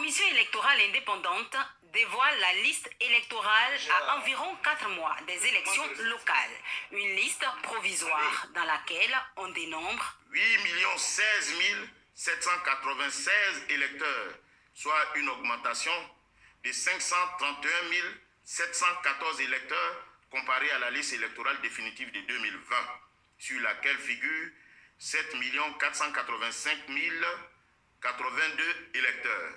Commission électorale indépendante dévoile la liste électorale à environ 4 mois des élections locales. Une liste provisoire dans laquelle on dénombre 8 16 796 électeurs, soit une augmentation de 531 714 électeurs comparé à la liste électorale définitive de 2020, sur laquelle figurent 7 485 082 électeurs.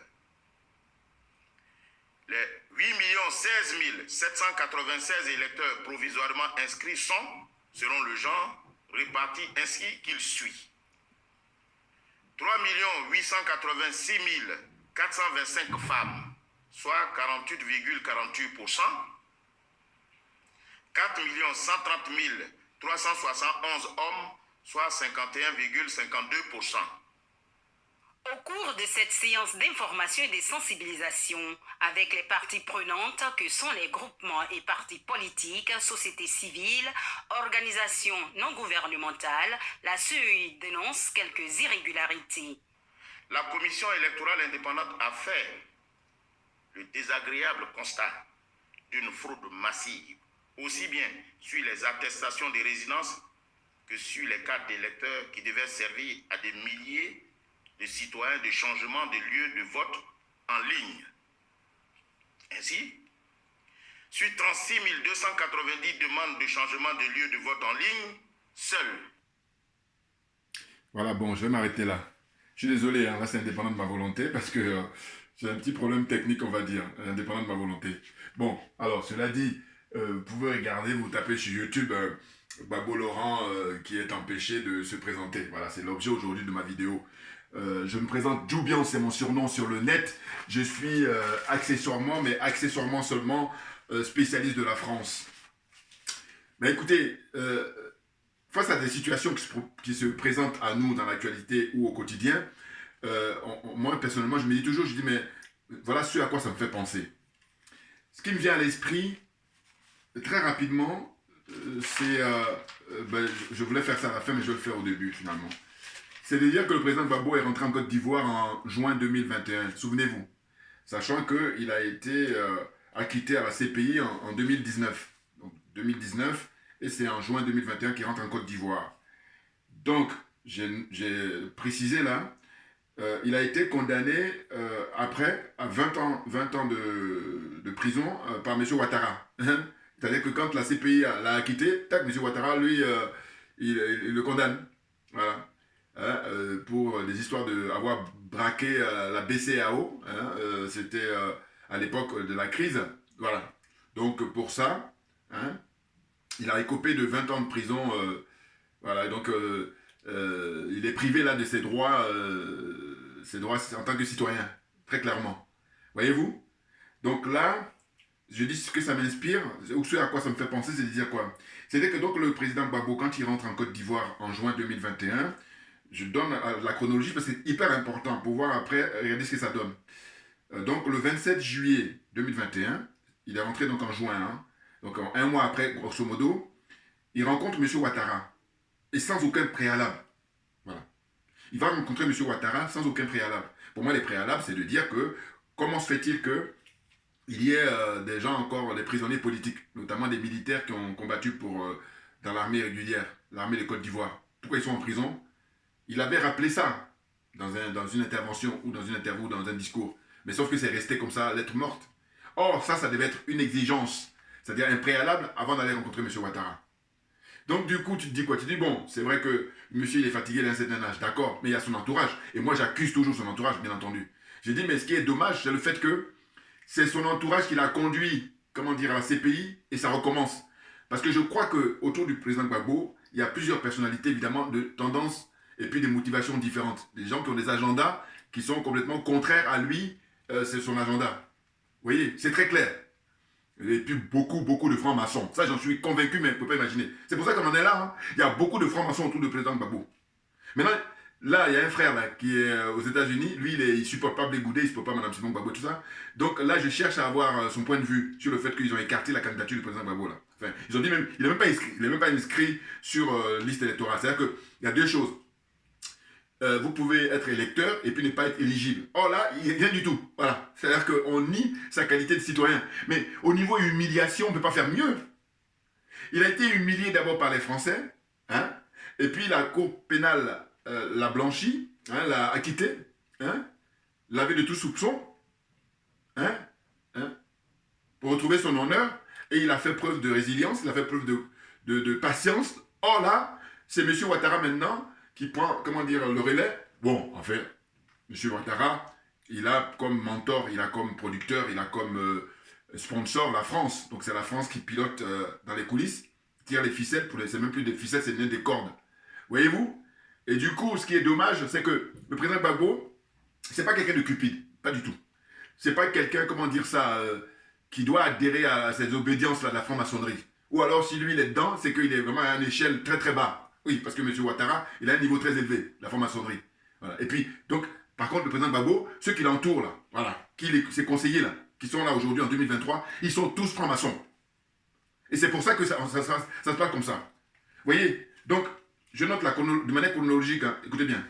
Les 8 16 796 électeurs provisoirement inscrits sont, selon le genre, répartis ainsi qu'il suit. 3 886 425 femmes, soit 48,48%. 4 130 371 hommes, soit 51,52%. Au cours de cette séance d'information et de sensibilisation avec les parties prenantes que sont les groupements et partis politiques, sociétés civiles, organisations non gouvernementales, la CEI dénonce quelques irrégularités. La Commission électorale indépendante a fait le désagréable constat d'une fraude massive, aussi bien sur les attestations de résidence que sur les cartes d'électeurs qui devaient servir à des milliers de citoyens de changement de lieu de vote en ligne. Ainsi, sur 36 290 demandes de changement de lieu de vote en ligne, seules. Voilà, bon, je vais m'arrêter là. Je suis désolé, hein, là c'est indépendant de ma volonté parce que j'ai un petit problème technique, on va dire, indépendant de ma volonté. Bon, alors, cela dit, vous pouvez regarder, vous tapez sur YouTube Babo Laurent qui est empêché de se présenter. Voilà, c'est l'objet aujourd'hui de ma vidéo. Je me présente Djoubian, c'est mon surnom sur le net. Je suis accessoirement, mais accessoirement seulement, spécialiste de la France. Mais écoutez, face à des situations qui se présentent à nous dans l'actualité ou au quotidien, moi personnellement, je me dis toujours, je dis, mais voilà ce à quoi ça me fait penser. Ce qui me vient à l'esprit, très rapidement, c'est, je voulais faire ça à la fin, mais je vais le faire au début finalement. C'est de dire que le président Gbagbo est rentré en Côte d'Ivoire en juin 2021, souvenez-vous, sachant qu'il a été acquitté à la CPI en 2019. Donc 2019, et c'est en juin 2021 qu'il rentre en Côte d'Ivoire. Donc, j'ai précisé là, il a été condamné après à 20 ans de prison par M. Ouattara. C'est-à-dire que quand la CPI l'a acquitté, tac, M. Ouattara, lui, il le condamne. Voilà. Pour des histoires d'avoir braqué la BCAO, c'était à l'époque de la crise, voilà. Donc pour ça, il a écopé de 20 ans de prison, voilà, donc il est privé là de ses droits en tant que citoyen, très clairement. Voyez-vous? Donc là, je dis ce que ça m'inspire, ou ce à quoi ça me fait penser, c'est de dire quoi? C'est-à-dire que donc le président Gbagbo, quand il rentre en Côte d'Ivoire en juin 2021, je donne la chronologie parce que c'est hyper important pour voir après, regarder ce que ça donne. Donc le 27 juillet 2021, il est rentré donc en juin, donc un mois après, grosso modo, il rencontre M. Ouattara, et sans aucun préalable. Voilà. Il va rencontrer M. Ouattara sans aucun préalable. Pour moi, les préalables, c'est de dire que, comment se fait-il que il y ait des gens encore, des prisonniers politiques, notamment des militaires qui ont combattu dans l'armée régulière, l'armée de Côte d'Ivoire. Pourquoi ils sont en prison? Il avait rappelé ça dans une intervention ou dans une interview, dans un discours. Mais sauf que c'est resté comme ça, lettre morte. Or, ça devait être une exigence, c'est-à-dire un préalable avant d'aller rencontrer M. Ouattara. Donc, du coup, tu te dis quoi? Tu te dis, bon, c'est vrai que monsieur, il est fatigué d'un certain âge, d'accord, mais il y a son entourage. Et moi, j'accuse toujours son entourage, bien entendu. J'ai dit, mais ce qui est dommage, c'est le fait que c'est son entourage qui l'a conduit, comment dire, à la CPI, et ça recommence. Parce que je crois qu'autour du président Gbagbo, il y a plusieurs personnalités, évidemment, de tendance et puis des motivations différentes. Des gens qui ont des agendas qui sont complètement contraires à lui, c'est son agenda. Vous voyez, c'est très clair. Et puis beaucoup de francs-maçons. Ça, j'en suis convaincu, mais je ne peux pas imaginer. C'est pour ça qu'on en est là. Il y a beaucoup de francs-maçons autour du président Gbagbo. Maintenant, là, il y a un frère là, qui est aux États-Unis. Lui, il ne supporte pas Blé Goudé, il ne supporte pas Mme Simon Gbagbo, tout ça. Donc là, je cherche à avoir son point de vue sur le fait qu'ils ont écarté la candidature du président Gbagbo. Là. Enfin, ils ont dit même, il n'est même pas inscrit sur liste électorale. C'est-à-dire qu'il y a deux choses. vous pouvez être électeur et puis ne pas être éligible. Or là, il n'y a rien du tout. Voilà. C'est-à-dire qu'on nie sa qualité de citoyen. Mais au niveau humiliation, on ne peut pas faire mieux. Il a été humilié d'abord par les Français, hein, et puis la Cour pénale l'a blanchi, hein, l'a acquitté, hein, lavé de tout soupçon, hein, hein, pour retrouver son honneur, et il a fait preuve de résilience, il a fait preuve de patience. Or là, c'est M. Ouattara maintenant qui prend, comment dire, le relais. Bon, en fait, M. Ouattara, il a comme mentor, il a comme producteur, il a comme sponsor la France. Donc c'est la France qui pilote dans les coulisses, tire les ficelles, c'est même plus des ficelles, c'est des cordes. Voyez-vous? Et du coup, ce qui est dommage, c'est que le président Gbagbo, c'est pas quelqu'un de cupide, pas du tout. C'est pas quelqu'un, comment dire ça, qui doit adhérer à cette obédience-là de la franc-maçonnerie. Ou alors, si lui, il est dedans, c'est qu'il est vraiment à une échelle très très bas. Oui, parce que M. Ouattara, il a un niveau très élevé, la franc-maçonnerie. Voilà. Et puis, donc, par contre, le président Gbagbo, ceux qui l'entourent, là, voilà, ses conseillers, là, qui sont là aujourd'hui en 2023, ils sont tous francs-maçons. Et c'est pour ça que ça se passe comme ça. Vous voyez? Donc, je note de manière chronologique, hein, écoutez bien.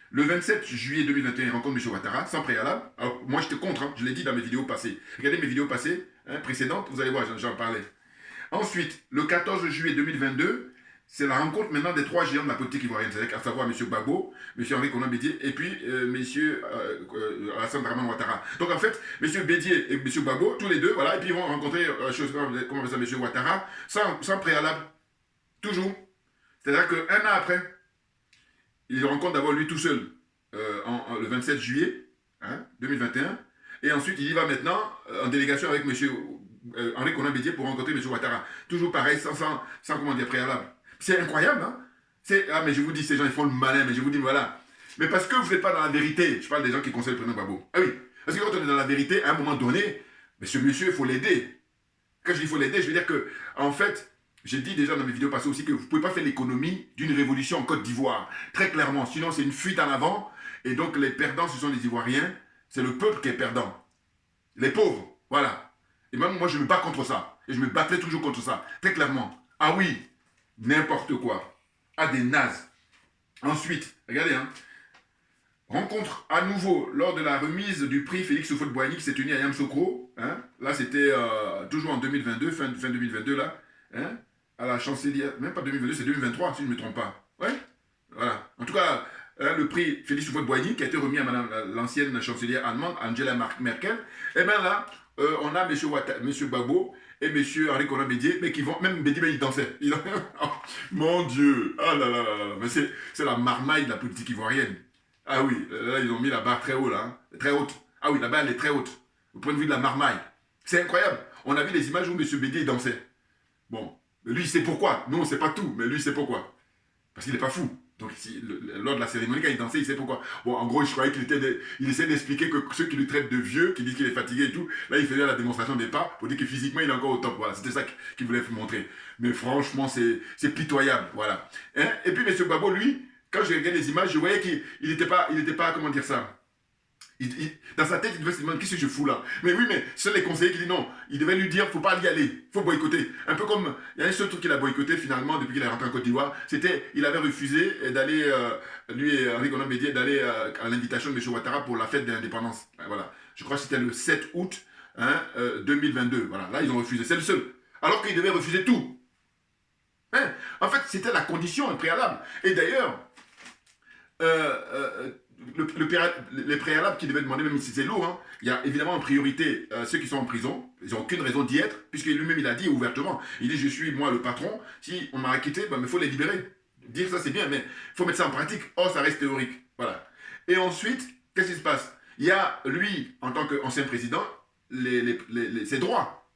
Le 27 juillet 2021, il rencontre M. Ouattara, sans préalable. Alors, moi, j'étais contre, hein, je l'ai dit dans mes vidéos passées. Regardez mes vidéos passées, hein, précédentes, vous allez voir, j'en parlais. Ensuite, le 14 juillet 2022, c'est la rencontre maintenant des trois géants de la politique ivoirienne, c'est-à-dire à savoir M. Gbagbo, M. Henri Konan Bédié et puis M. Alassane Dramane Ouattara. Donc en fait, M. Bédié et M. Gbagbo, tous les deux, voilà, et puis ils vont rencontrer, comment on appelle ça, M. Ouattara, sans préalable, toujours. C'est-à-dire qu'un an après, il rencontre d'abord lui tout seul, le 27 juillet hein, 2021, et ensuite il y va maintenant en délégation avec M. Henri Konan Bédié pour rencontrer M. Ouattara. Toujours pareil, sans comment dire, préalable. C'est incroyable, hein? Ah, mais je vous dis, ces gens, ils font le malin, mais je vous dis, voilà. Mais parce que vous n'êtes pas dans la vérité, je parle des gens qui conseillent le président Gbagbo. Ah oui, parce que quand on est dans la vérité, à un moment donné, mais ce monsieur, il faut l'aider. Quand je dis il faut l'aider, je veux dire que, en fait, j'ai dit déjà dans mes vidéos passées aussi que vous ne pouvez pas faire l'économie d'une révolution en Côte d'Ivoire. Très clairement, sinon c'est une fuite en avant, et donc les perdants, ce sont les Ivoiriens, c'est le peuple qui est perdant. Les pauvres, voilà. Et même moi, je me bats contre ça. Et je me battrai toujours contre ça, très clairement. Ah oui, n'importe quoi. Ah, des nazes. Ensuite, regardez, hein. Rencontre à nouveau lors de la remise du prix Félix Houphouët-Boigny qui s'est tenu à Yamoussoukro. Hein. Là, c'était toujours en 2022, fin 2022, là. Hein, à la chancelière, même pas 2022, c'est 2023, si je ne me trompe pas. Ouais, voilà. En tout cas, hein, le prix Félix Houphouët-Boigny qui a été remis à l'ancienne chancelière allemande, Angela Merkel. Et bien là, on a M. Gbagbo et M. Henri Konan Bédié, mais qui vont, même Bédié, il dansait. Oh, mon Dieu, ah là là là là, mais c'est la marmaille de la politique ivoirienne. Ah oui, là, ils ont mis la barre très haut, là, hein, très haute. Ah oui, la barre, elle est très haute, au point de vue de la marmaille. C'est incroyable. On a vu les images où M. Bédié dansait. Bon, lui, il sait pourquoi. Nous, on ne sait pas tout, mais lui, il sait pourquoi. Parce qu'il n'est pas fou. Donc, lors de la cérémonie, quand il dansait, il sait pourquoi. Bon, en gros, je croyais qu'il essayait d'expliquer que ceux qui lui traitent de vieux, qui disent qu'il est fatigué et tout, là, il faisait la démonstration des pas pour dire que physiquement, il est encore au top. Voilà, c'était ça qu'il voulait montrer. Mais franchement, c'est pitoyable. Voilà. Hein? Et puis, M. Gbagbo, lui, quand je regardais les images, je voyais qu'il n'était pas, comment dire ça. Dans sa tête, il devait se demander qu'est-ce que je fous là. Mais oui, mais c'est les conseillers qui disent non. Il devait lui dire, faut pas y aller, faut boycotter. Un peu comme, il y a un seul truc qu'il a boycotté finalement depuis qu'il est rentré en Côte d'Ivoire, c'était, il avait refusé d'aller, lui et Henri Konan Bédié, d'aller à l'invitation de M. Ouattara pour la fête de l'indépendance. Voilà. Je crois que c'était le 7 août hein, 2022. Voilà. Là, ils ont refusé. C'est le seul. Alors qu'ils devaient refuser tout. Hein? En fait, c'était la condition préalable. Et d'ailleurs, les préalables qui devaient demander, même si c'est lourd, hein, il y a évidemment en priorité ceux qui sont en prison, ils n'ont aucune raison d'y être, puisque lui-même il a dit ouvertement, il dit je suis moi le patron, si on m'a acquitté, ben, il faut les libérer. Dire ça c'est bien, mais il faut mettre ça en pratique, or ça reste théorique. Voilà. Et ensuite, qu'est-ce qui se passe? Il y a lui, en tant qu'ancien président, ses droits,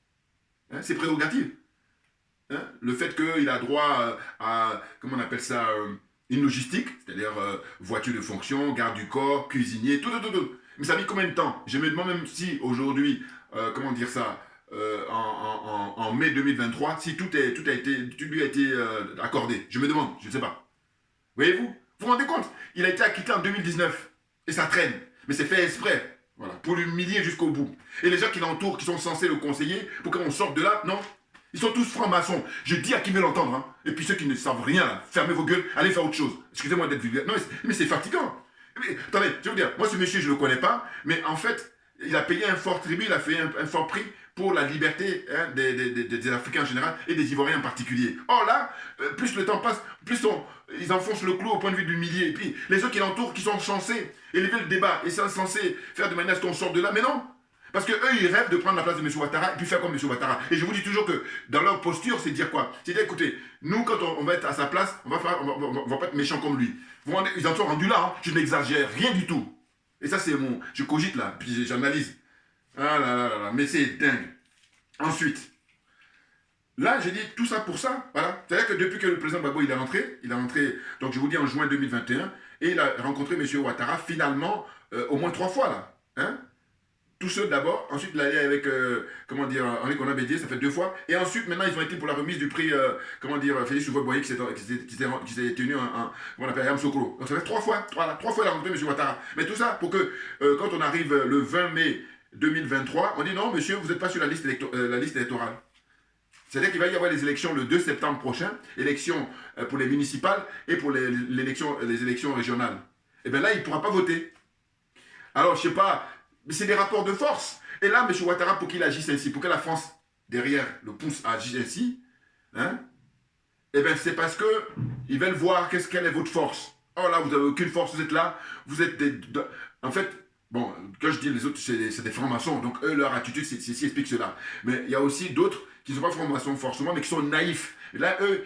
hein, ses prérogatives. Hein, le fait qu'il a droit à, comment on appelle ça, une logistique, c'est-à-dire voiture de fonction, garde du corps, cuisinier, tout. Mais ça a mis combien de temps? Je me demande même si aujourd'hui, comment dire ça, en mai 2023, si tout lui a été accordé. Je me demande, je ne sais pas. Voyez-vous? Vous vous rendez compte? Il a été acquitté en 2019. Et ça traîne. Mais c'est fait exprès. Voilà, pour l'humilier jusqu'au bout. Et les gens qui l'entourent, qui sont censés le conseiller, pour qu'on sorte de là, non. Ils sont tous francs-maçons. Je dis à qui veut l'entendre. Hein. Et puis ceux qui ne savent rien, là, fermez vos gueules, allez faire autre chose. Excusez-moi d'être vulgaire. Non, mais c'est fatigant. Mais, attendez, je vais vous dire, moi ce monsieur, je ne le connais pas, mais en fait, il a payé un fort tribut, il a fait un fort prix pour la liberté hein, des Africains en général et des Ivoiriens en particulier. Or là, plus le temps passe, plus ils enfoncent le clou au point de vue de l'humilier. Et puis les autres qui l'entourent, qui sont censés élever le débat et sont censés faire de manière à ce qu'on sorte de là, mais non. Parce qu'eux, ils rêvent de prendre la place de M. Ouattara et puis faire comme M. Ouattara. Et je vous dis toujours que dans leur posture, c'est dire quoi? C'est dire, écoutez, nous, quand on va être à sa place, on va pas être méchant comme lui. Ils en sont rendus là, hein. Je n'exagère rien du tout. Et ça, c'est mon... Je cogite là, puis j'analyse. Ah là là là là, mais c'est dingue. Ensuite, là, j'ai dit tout ça pour ça, voilà. C'est-à-dire que depuis que le président Gbagbo, il est rentré, donc je vous dis en juin 2021, et il a rencontré M. Ouattara finalement au moins 3 fois là. Hein? Tous ceux d'abord, ensuite il allait avec, Henri Konan Bédié, ça fait 2 fois, et ensuite maintenant ils ont été pour la remise du prix, Félix Houphouët-Boigny qui s'est tenu on appelle Yamoussoukro. Donc ça fait 3 fois, voilà, 3 fois il a rencontré M. Ouattara. Mais tout ça pour que quand on arrive le 20 mai 2023, on dit non monsieur, vous n'êtes pas sur la liste électorale. C'est-à-dire qu'il va y avoir les élections le 2 septembre prochain, élections pour les municipales et pour les élections régionales. Et bien là, il ne pourra pas voter. Alors, je ne sais pas, mais c'est des rapports de force. Et là, M. Ouattara, pour qu'il agisse ainsi, pour que la France, derrière, le pousse à agir ainsi, hein, eh bien, c'est parce qu'ils veulent voir quelle est votre force. Oh là, vous n'avez aucune force, vous êtes là, vous êtes En fait, bon, quand je dis les autres, c'est des francs-maçons, donc eux, leur attitude, c'est explique cela. Mais il y a aussi d'autres qui ne sont pas francs-maçons forcément, mais qui sont naïfs. Et là, eux,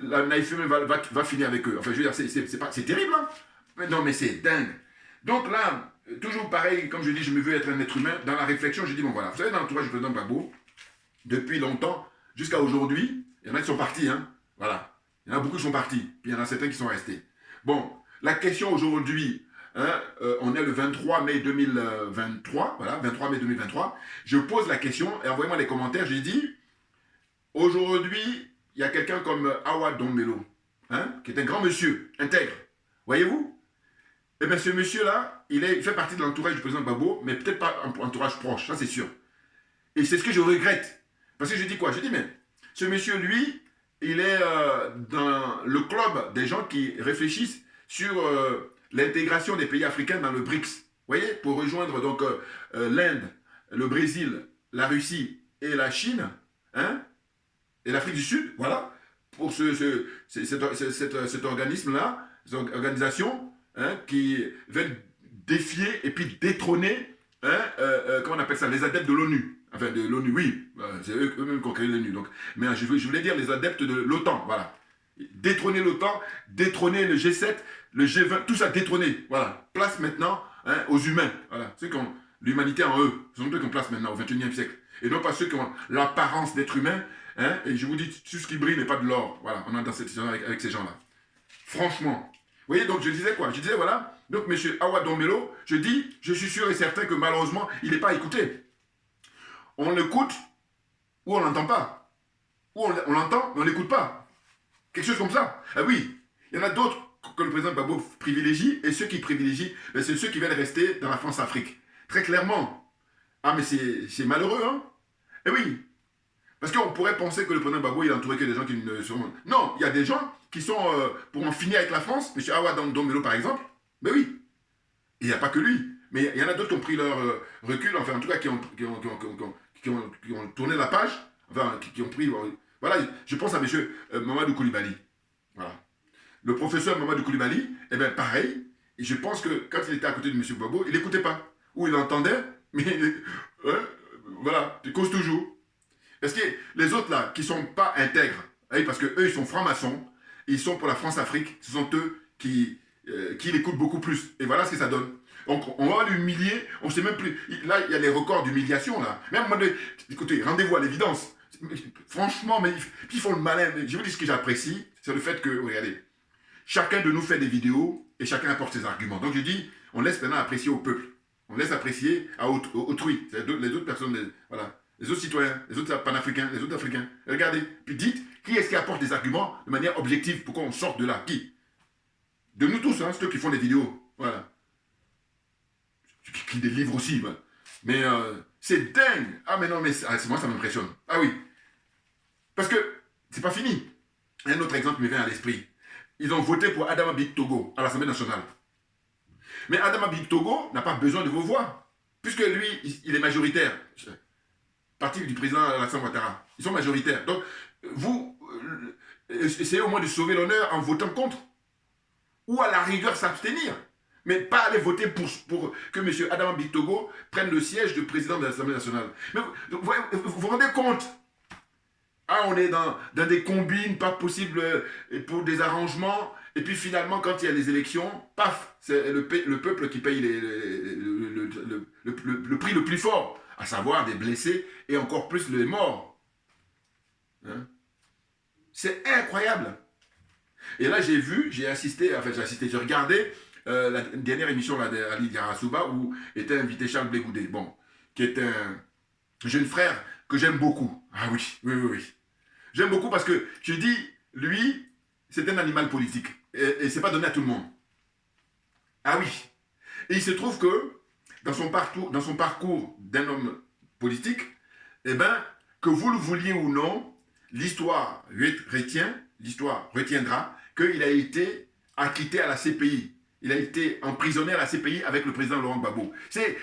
la naïveté va finir avec eux. Enfin, je veux dire, c'est terrible, hein. Mais non, mais c'est dingue. Donc là, toujours pareil, comme je dis, je me veux être un être humain. Dans la réflexion, je dis, bon voilà, vous savez, dans l'entourage du président Gbagbo, depuis longtemps, jusqu'à aujourd'hui, il y en a qui sont partis, hein. Voilà. Il y en a beaucoup qui sont partis, puis il y en a certains qui sont restés. Bon, la question aujourd'hui, hein, on est le 23 mai 2023, voilà, 23 mai 2023. Je pose la question, et envoyez-moi les commentaires, j'ai dit, aujourd'hui, il y a quelqu'un comme Awa Dombelo, hein, qui est un grand monsieur, intègre. Voyez-vous? Eh bien, ce monsieur-là, il fait partie de l'entourage du président Gbagbo, mais peut-être pas un entourage proche, ça c'est sûr. Et c'est ce que je regrette. Parce que je dis quoi? Je dis, mais ce monsieur, lui, il est dans le club des gens qui réfléchissent sur l'intégration des pays africains dans le BRICS. Vous voyez? Pour rejoindre donc l'Inde, le Brésil, la Russie et la Chine, hein, et l'Afrique du Sud, voilà, pour cet organisme-là, cette organisation, hein, qui veulent défier et puis détrôner, hein, comment on appelle ça, les adeptes de l'ONU. Enfin, de l'ONU, oui, c'est eux-mêmes qui ont créé l'ONU. Mais je voulais dire les adeptes de l'OTAN, voilà. Détrôner l'OTAN, détrôner le G7, le G20, tout ça détrôner, voilà. Place maintenant, hein, aux humains, voilà. Ceux qui ont l'humanité en eux, ce sont eux qu'on place maintenant au XXIe siècle. Et non pas ceux qui ont l'apparence d'être humains, hein, et je vous dis, tout ce qui brille n'est pas de l'or. Voilà, on est dans cette situation avec ces gens-là. Franchement. Vous voyez, donc je disais quoi? Je disais, voilà, donc M. Awa Dombelo, je suis sûr et certain que malheureusement, il n'est pas écouté. On l'écoute ou on ne l'entend pas. Ou on l'entend, mais on ne l'écoute pas. Quelque chose comme ça. Ah oui, il y en a d'autres que le président Gbagbo privilégie, et ceux qui privilégient, ben, c'est ceux qui veulent rester dans la France-Afrique. Très clairement. Ah, mais c'est malheureux, hein? Eh oui. Parce qu'on pourrait penser que le président Gbagbo, il est entouré que des gens qui ne sont... Non, il y a des gens qui sont pour en finir avec la France. M. Awa Dombelo, par exemple. Ben oui. Il n'y a pas que lui. Mais il y en a d'autres qui ont pris leur recul, enfin en tout cas qui ont tourné la page, enfin qui ont pris... Voilà, je pense à M. Mamadou Koulibaly. Voilà. Le professeur Mamadou Koulibaly, eh bien pareil, et je pense que quand il était à côté de M. Gbagbo, il n'écoutait pas. Ou il entendait, mais voilà, il cause toujours. Parce que les autres là, qui ne sont pas intègres, parce qu'eux ils sont francs-maçons, ils sont pour la France-Afrique, ce sont eux qui l'écoutent beaucoup plus. Et voilà ce que ça donne. Donc on va l'humilier, on ne sait même plus. Là, il y a les records d'humiliation là. Même moi, écoutez, rendez-vous à l'évidence. Franchement, mais ils font le malin. Mais je vous dis ce que j'apprécie, c'est le fait que, regardez, chacun de nous fait des vidéos et chacun apporte ses arguments. Donc je dis, on laisse maintenant apprécier au peuple. On laisse apprécier à autrui. Les autres personnes, voilà. Les autres citoyens, les autres panafricains, les autres africains. Regardez, puis dites, qui est-ce qui apporte des arguments de manière objective pour qu'on sorte de là? Qui? De nous tous, hein, ceux qui font des vidéos. Voilà. Qui des livres aussi. Voilà. Mais c'est dingue. Ah mais non, mais moi ça m'impressionne. Ah oui. Parce que c'est pas fini. Un autre exemple me vient à l'esprit. Ils ont voté pour Adama Bitogo à l'Assemblée nationale. Mais Adama Bitogo n'a pas besoin de vos voix, puisque lui, il est majoritaire. Parti du président Alassane Ouattara. Ils sont majoritaires. Donc, vous, essayez au moins de sauver l'honneur en votant contre. Ou à la rigueur s'abstenir. Mais pas aller voter pour que M. Adama Bitogo prenne le siège de président de l'Assemblée nationale. Mais vous vous rendez compte? Ah, on est dans des combines pas possibles pour des arrangements. Et puis finalement, quand il y a les élections, paf, c'est le peuple qui paye le prix le plus fort, à savoir des blessés et encore plus les morts. Hein? C'est incroyable. Et là, j'ai assisté, j'ai regardé la dernière émission là, d'Ali Diarra-Souba où était invité Charles Blé Goudé, bon, qui est un jeune frère que j'aime beaucoup. Ah oui, oui, oui, oui. J'aime beaucoup parce que, je dis, lui, c'est un animal politique. Et c'est pas donné à tout le monde. Ah oui. Et il se trouve que, dans son parcours d'un homme politique, eh ben, que vous le vouliez ou non, l'histoire retiendra qu'il a été acquitté à la CPI. Il a été emprisonné à la CPI avec le président Laurent Gbagbo. C'est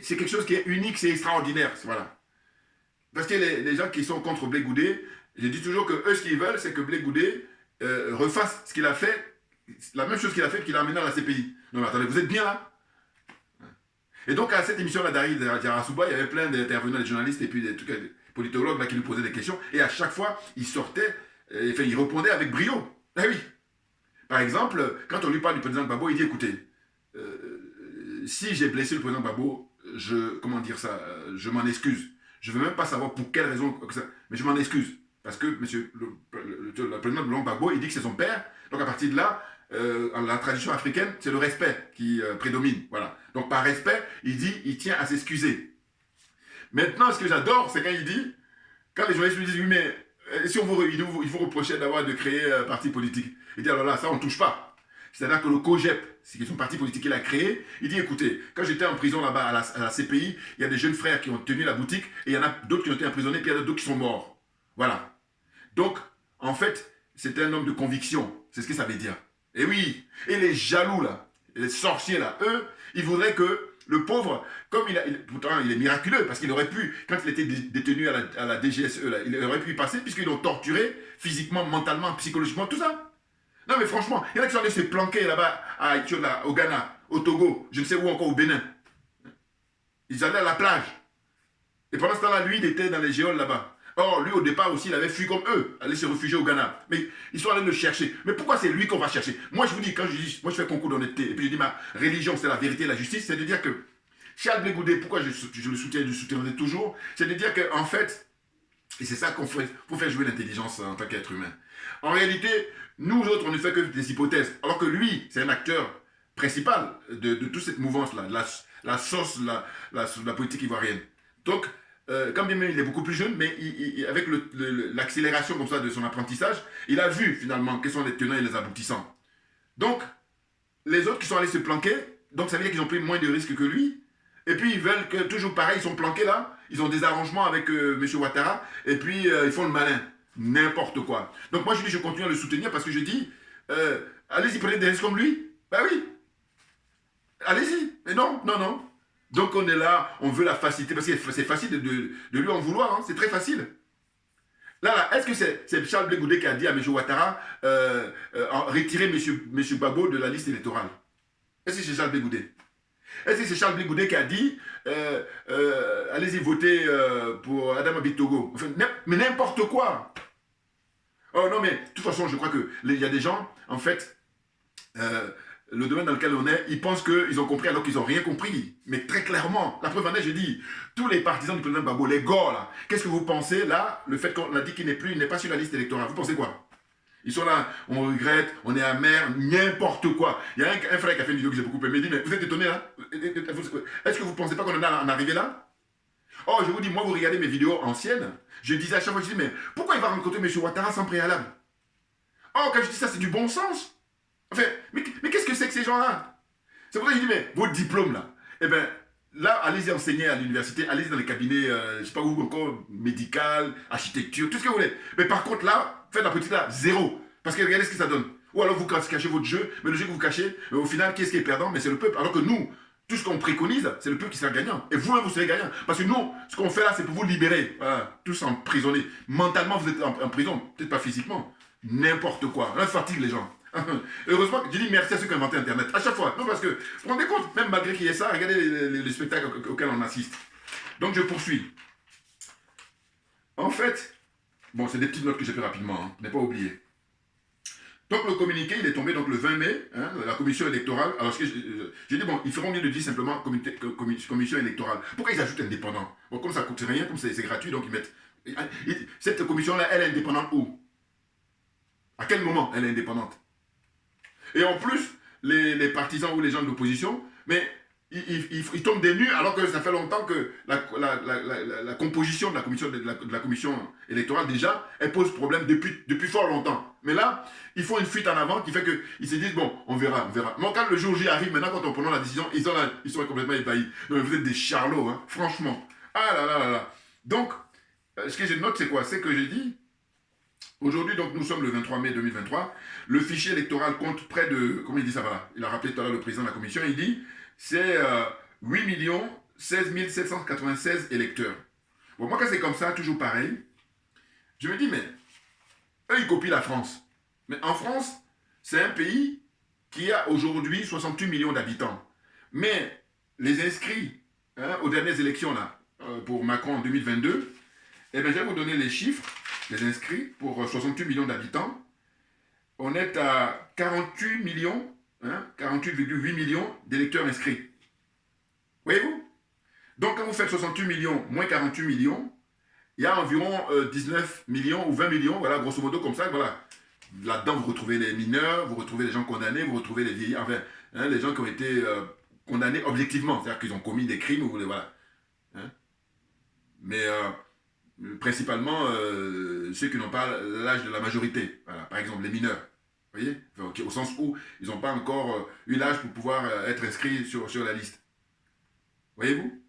quelque chose qui est unique, c'est extraordinaire. Voilà. Parce que les gens qui sont contre Blé Goudé, je dis toujours que eux, ce qu'ils veulent, c'est que Blé Goudé refasse ce qu'il a fait, la même chose qu'il a fait, qu'il a amené à la CPI. Non mais attendez, vous êtes bien là? Et donc à cette émission-là d'Ari Diarra-Souba, il y avait plein d'intervenants, des journalistes et puis des politologues là, qui lui posaient des questions. Et à chaque fois, il sortait, il répondait avec brio. Ah oui. Par exemple, quand on lui parle du président Gbagbo, il dit, écoutez, si j'ai blessé le président Gbagbo, je m'en excuse. Je ne veux même pas savoir pour quelle raison, mais je m'en excuse. Parce que le président Gbagbo, il dit que c'est son père. Donc à partir de là, la tradition africaine, c'est le respect qui prédomine. Voilà. Donc par respect, il tient à s'excuser. Maintenant, ce que j'adore, c'est quand les journalistes lui disent, oui, mais si il vous reprochait de créer un parti politique. Il dit, alors là, ça, on ne touche pas. C'est-à-dire que le COGEP, c'est son parti politique qu'il a créé, il dit, écoutez, quand j'étais en prison là-bas à la CPI, il y a des jeunes frères qui ont tenu la boutique, et il y en a d'autres qui ont été emprisonnés, puis il y en a d'autres qui sont morts. Voilà. Donc, en fait, c'est un homme de conviction. C'est ce que ça veut dire. Et oui, et les jaloux là, les sorciers là, eux, ils voudraient que le pauvre, comme pourtant il est miraculeux, parce qu'il aurait pu, quand il était détenu à la DGSE, là, il aurait pu y passer, puisqu'ils l'ont torturé physiquement, mentalement, psychologiquement, tout ça. Non mais franchement, il y en a qui sont allés se planquer là-bas, au Ghana, au Togo, je ne sais où encore, au Bénin. Ils allaient à la plage. Et pendant ce temps-là, lui, il était dans les géoles là-bas. Or, lui, au départ aussi, il avait fui comme eux, aller se réfugier au Ghana. Mais ils sont allés le chercher. Mais pourquoi c'est lui qu'on va chercher? Moi, je vous dis, moi, je fais concours d'honnêteté, et puis je dis, ma religion, c'est la vérité et la justice, c'est de dire que Charles Blé Goudé, pourquoi je le soutiendrai toujours, c'est de dire qu'en fait, et c'est ça qu'on fait pour faire jouer l'intelligence en tant qu'être humain. En réalité, nous autres, on ne fait que des hypothèses, alors que lui, c'est un acteur principal de toute cette mouvance-là, la sauce, la politique ivoirienne. Donc, quand bien même il est beaucoup plus jeune, mais avec l'accélération comme ça de son apprentissage, il a vu finalement quels sont les tenants et les aboutissants. Donc, les autres qui sont allés se planquer, donc ça veut dire qu'ils ont pris moins de risques que lui, et puis ils veulent que, toujours pareil, ils sont planqués là, ils ont des arrangements avec M. Ouattara, et puis ils font le malin. N'importe quoi. Donc moi je dis, je continue à le soutenir parce que je dis, allez-y, prenez des risques comme lui. Ben oui. Allez-y. Mais non, non, non. Donc on est là, on veut la facilité, parce que c'est facile de lui en vouloir, hein, c'est très facile. Là, est-ce que c'est Charles Blé Goudé qui a dit à M. Ouattara retirer M. Gbagbo de la liste électorale? Est-ce que c'est Charles Blé Goudé? Est-ce que c'est Charles Blé Goudé qui a dit allez-y voter pour Adama Bitogo? Enfin, mais n'importe quoi. Oh non, mais de toute façon, je crois qu'il y a des gens, en fait, le domaine dans lequel on est, ils pensent qu'ils ont compris alors qu'ils n'ont rien compris. Mais très clairement, la preuve en est, je dis, tous les partisans du président Gbagbo, les gars là, qu'est-ce que vous pensez là, le fait qu'on a dit qu'il n'est pas sur la liste électorale, vous pensez quoi? Ils sont là, on regrette, on est amer, n'importe quoi. Il y a un frère qui a fait une vidéo que j'ai beaucoup aimé, il dit, mais vous êtes étonné là? Est-ce que vous ne pensez pas qu'on en est en arrivé là? Oh, je vous dis, moi, vous regardez mes vidéos anciennes, je disais à chaque fois, je dis, mais pourquoi il va rencontrer M. Ouattara sans préalable? Oh, quand je dis ça, c'est du bon sens. Enfin, mais qu'est-ce que c'est que ces gens-là? C'est pour ça que je dis, mais votre diplôme là, eh bien, là, allez-y enseigner à l'université, allez-y dans les cabinets, je ne sais pas où encore, médical, architecture, tout ce que vous voulez. Mais par contre, là, faites la politique là, zéro. Parce que regardez ce que ça donne. Ou alors vous cachez votre jeu, mais le jeu que vous cachez, au final, qui est-ce qui est perdant? Mais c'est le peuple. Alors que nous, tout ce qu'on préconise, c'est le peuple qui sera gagnant. Et vous-même, vous serez gagnant. Parce que nous, ce qu'on fait là, c'est pour vous libérer. Voilà, tous emprisonnés. Mentalement, vous êtes en prison. Peut-être pas physiquement. N'importe quoi. On fatigue les gens. Heureusement que j'ai dit merci à ceux qui ont inventé Internet. À chaque fois. Non, parce que, vous vous rendez compte, même malgré qu'il y ait ça, regardez les spectacles auxquels on assiste. Donc, je poursuis. En fait, bon, c'est des petites notes que j'ai fait rapidement. Hein, n'ai pas oublié. Donc, le communiqué, il est tombé donc, le 20 mai, hein, la commission électorale. Alors, j'ai dit, bon, ils feront mieux de dire simplement commission électorale. Pourquoi ils ajoutent indépendant? Bon, comme ça ne coûte rien, comme c'est gratuit, donc ils mettent. Cette commission-là, elle est indépendante où? À quel moment elle est indépendante? Et en plus, les partisans ou les gens de l'opposition, mais ils tombent des nues alors que ça fait longtemps que la composition de la commission électorale, déjà, elle pose problème depuis fort longtemps. Mais là, ils font une fuite en avant qui fait qu'ils se disent, bon, on verra. Mais quand le jour J arrive, maintenant, quand on prend la décision, ils sont complètement ébahis. Donc, vous êtes des charlots, hein, franchement. Ah là là là là. Donc, ce que je note, c'est quoi? C'est que j'ai dit, aujourd'hui, donc, nous sommes le 23 mai 2023. Le fichier électoral compte près de... Comment il dit ça, voilà? Il a rappelé tout à l'heure le président de la commission. Il dit, c'est 8 16 796 électeurs. Bon, moi, quand c'est comme ça, toujours pareil, je me dis, mais eux, ils copient la France. Mais en France, c'est un pays qui a aujourd'hui 68 millions d'habitants. Mais les inscrits hein, aux dernières élections, là, pour Macron en 2022, eh bien, je vais vous donner les chiffres. Les inscrits pour 68 millions d'habitants, on est à 48 millions, hein, 48,8 millions d'électeurs inscrits. Voyez-vous? Donc, quand vous faites 68 millions moins 48 millions, il y a environ 19 millions ou 20 millions, voilà, grosso modo, comme ça, voilà. Là-dedans, vous retrouvez les mineurs, vous retrouvez les gens condamnés, vous retrouvez les vieillards, enfin, hein, les gens qui ont été condamnés objectivement, c'est-à-dire qu'ils ont commis des crimes, ou voilà. Hein. Mais... principalement ceux qui n'ont pas l'âge de la majorité. Voilà, par exemple, les mineurs. Vous voyez? Enfin, au sens où ils n'ont pas encore eu l'âge pour pouvoir être inscrits sur la liste. Voyez-vous?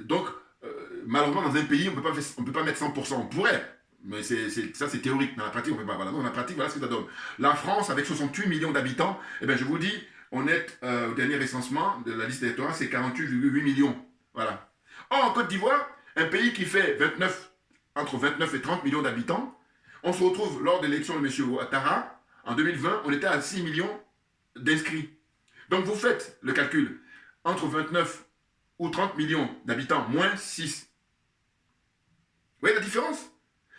Donc, malheureusement, dans un pays, on ne peut pas mettre 100%. On pourrait, mais ça, c'est théorique. Dans la pratique, on ne peut pas. Voilà. Dans la pratique, voilà ce que ça donne. La France, avec 68 millions d'habitants, eh bien, je vous dis, on est au dernier recensement de la liste électorale, c'est 48,8 millions. Voilà. Or, en Côte d'Ivoire, un pays qui fait entre 29 et 30 millions d'habitants, on se retrouve lors de l'élection de M. Ouattara, en 2020, on était à 6 millions d'inscrits. Donc vous faites le calcul, entre 29 ou 30 millions d'habitants, moins 6. Vous voyez la différence?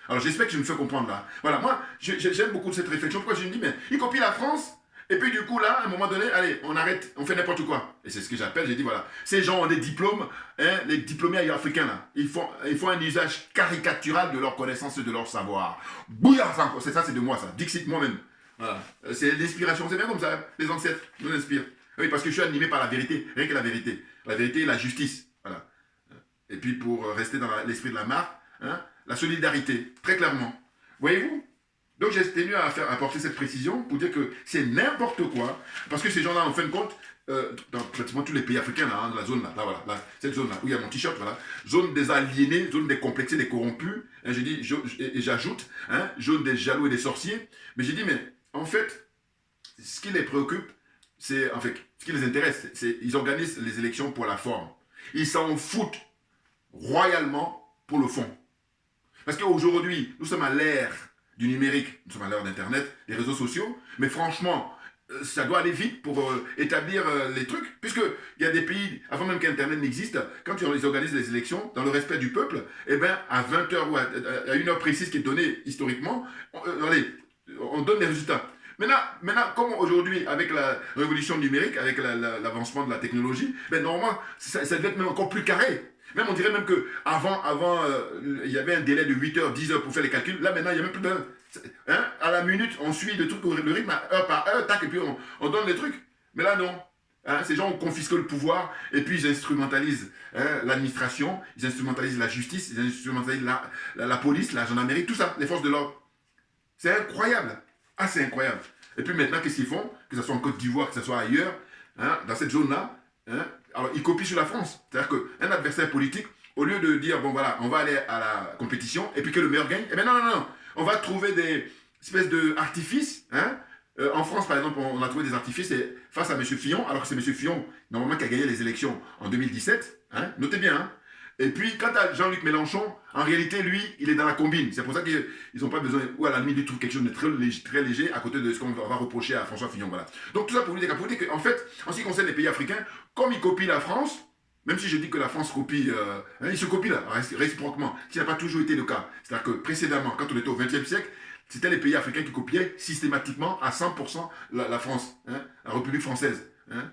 Alors j'espère que je me fais comprendre là. Voilà, moi, j'aime beaucoup cette réflexion. Pourquoi je me dis, mais il copie la France? Et puis du coup, là, à un moment donné, allez, on arrête, on fait n'importe quoi. Et c'est ce que j'appelle, j'ai dit, voilà, ces gens ont des diplômes, hein, les diplômés africains, là, ils font un usage caricatural de leurs connaissances et de leur savoir. Bouillard, c'est ça, c'est de moi, ça. Dixit, moi-même. Voilà. C'est l'inspiration, c'est bien comme ça, les ancêtres nous inspirent. Oui, parce que je suis animé par la vérité, rien que la vérité. La vérité et la justice, voilà. Et puis pour rester dans l'esprit de la marque, hein, la solidarité, très clairement. Voyez-vous? Donc j'ai tenu à apporter cette précision pour dire que c'est n'importe quoi, parce que ces gens-là, en fin de compte, dans pratiquement tous les pays africains, là, hein, la zone là, voilà, là, cette zone-là, où il y a mon t-shirt, voilà, zone des aliénés, zone des complexés, des corrompus, hein, j'ai dit, et j'ajoute, hein, zone des jaloux et des sorciers, mais j'ai dit, mais en fait, ce qui les préoccupe, c'est, en fait, ce qui les intéresse, c'est ils organisent les élections pour la forme. Ils s'en foutent royalement pour le fond. Parce qu'aujourd'hui, nous sommes à l'ère du numérique, nous sommes à l'heure d'Internet, des réseaux sociaux, mais franchement, ça doit aller vite pour établir les trucs, puisqu'il y a des pays, avant même qu'Internet n'existe, quand ils organisent les élections, dans le respect du peuple, eh bien, à 20h ou à une heure précise qui est donnée historiquement, on donne les résultats. Maintenant, comme aujourd'hui, avec la révolution numérique, avec l'avancement de la technologie, ben, normalement, ça devait être même encore plus carré. Même on dirait même qu'avant, il y avait un délai de 8 heures, 10 heures pour faire les calculs. Là, maintenant, il n'y a même plus de... Hein, à la minute, on suit le truc, le rythme, heure par heure, tac, et puis on donne les trucs. Mais là, non. Hein, ces gens ont confisqué le pouvoir, et puis ils instrumentalisent l'administration, ils instrumentalisent la justice, ils instrumentalisent la police, la gendarmerie, tout ça, les forces de l'ordre. C'est incroyable. Ah, c'est incroyable. Et puis maintenant, qu'est-ce qu'ils font? Que ce soit en Côte d'Ivoire, que ce soit ailleurs, hein, dans cette zone-là, hein, alors il copie sur la France. C'est-à-dire qu'un adversaire politique, au lieu de dire, bon voilà, on va aller à la compétition et puis que le meilleur gagne, eh bien non, non, non. On va trouver des espèces d'artifices. Hein. En France, par exemple, on a trouvé des artifices face à M. Fillon, alors que c'est M. Fillon, normalement, qui a gagné les élections en 2017. Hein. Notez bien. Hein. Et puis, quant à Jean-Luc Mélenchon, en réalité, lui, il est dans la combine. C'est pour ça qu'ils n'ont pas besoin, ou à la limite, ils trouvent quelque chose de très léger à côté de ce qu'on va reprocher à François Fillon. Voilà. Donc, tout ça pour vous dire qu'en fait, en ce qui concerne les pays africains, comme ils copient la France, même si je dis que la France copie, ils se copient là, réciproquement, ce qui n'a pas toujours été le cas. C'est-à-dire que précédemment, quand on était au XXe siècle, c'était les pays africains qui copiaient systématiquement à 100% la France, hein, la République française. Hein.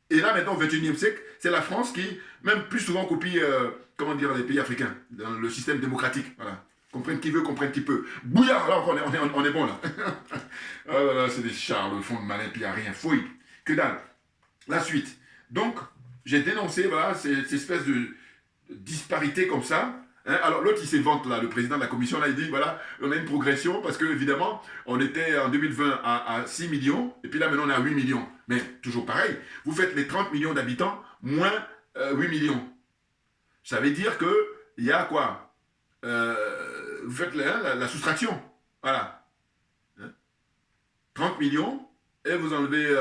Et là, maintenant, au XXIe siècle, c'est la France qui, même plus souvent, copie comment dire, les pays africains, dans le système démocratique. Voilà. Comprenne qui veut, comprenne qui peut. Bouillard, là, on est bon, là. Ah là là, c'est des chars, le fond de malin, puis il n'y a rien. Fouille. Que dalle. La suite. Donc, j'ai dénoncé, voilà, cette espèce de disparité comme ça. Hein. Alors, l'autre, il s'évente, là, le président de la commission, là, il dit, voilà, on a une progression, parce que, évidemment, on était en 2020 à 6 millions, et puis là, maintenant, on est à 8 millions. Mais, toujours pareil, vous faites les 30 millions d'habitants, moins 8 millions. Ça veut dire qu'il y a quoi vous faites la soustraction. Voilà. Hein. 30 millions, et vous enlevez...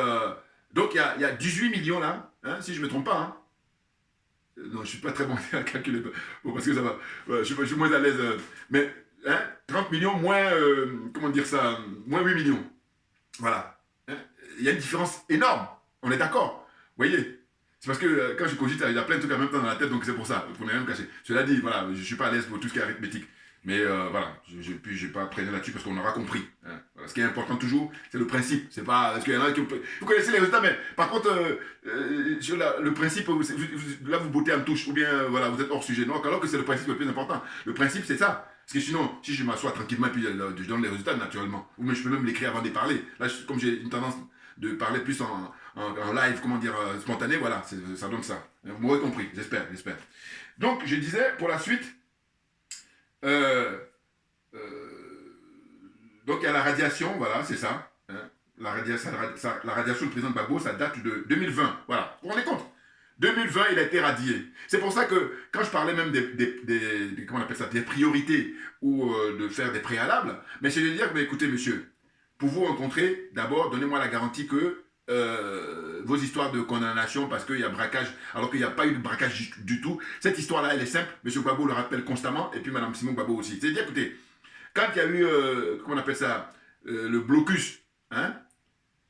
donc, il y a 18 millions, là, hein, si je ne me trompe pas, hein. Non, je ne suis pas très bon à calculer. Bon, parce que ça va. Je suis moins à l'aise. Mais hein, 30 millions moins, comment dire ça, moins 8 millions. Voilà. Hein, il y a une différence énorme. On est d'accord. Vous voyez. C'est parce que quand je cogite, il y a plein de trucs en même temps dans la tête, donc c'est pour ça. Pour ne rien me cacher. Cela dit, voilà, je ne suis pas à l'aise pour tout ce qui est arithmétique. Mais voilà, je ne vais pas prendre là-dessus parce qu'on aura compris. Hein. Voilà. Ce qui est important toujours, c'est le principe. C'est pas. Parce qu'il y en a qui. Vous connaissez les résultats, mais par contre, sur le principe, là vous bottez en touche, ou bien voilà, vous êtes hors sujet. Non, alors que c'est le principe le plus important. Le principe, c'est ça. Parce que sinon, si je m'assois tranquillement et puis je donne les résultats naturellement, ou mais je peux même l'écrire avant de parler. Là, comme j'ai une tendance de parler plus en live, comment dire, spontané, voilà, ça donne ça. Vous m'aurez compris, j'espère. Donc, je disais, pour la suite. Donc il y a la radiation, voilà, c'est ça. Hein. La radiation du président Gbagbo, ça date de 2020. Voilà, vous vous rendez compte 2020, il a été radié. C'est pour ça que quand je parlais même comment on appelle ça, des priorités ou de faire des préalables, mais c'est de dire, mais écoutez monsieur, pour vous rencontrer, d'abord, donnez-moi la garantie que vos histoires de condamnation parce qu'il y a braquage, alors qu'il n'y a pas eu de braquage du tout. Cette histoire-là, elle est simple. M. Gbagbo le rappelle constamment, et puis Mme Simon Gbagbo aussi. C'est-à-dire, écoutez, quand il y a eu, comment on appelle ça, le blocus, hein,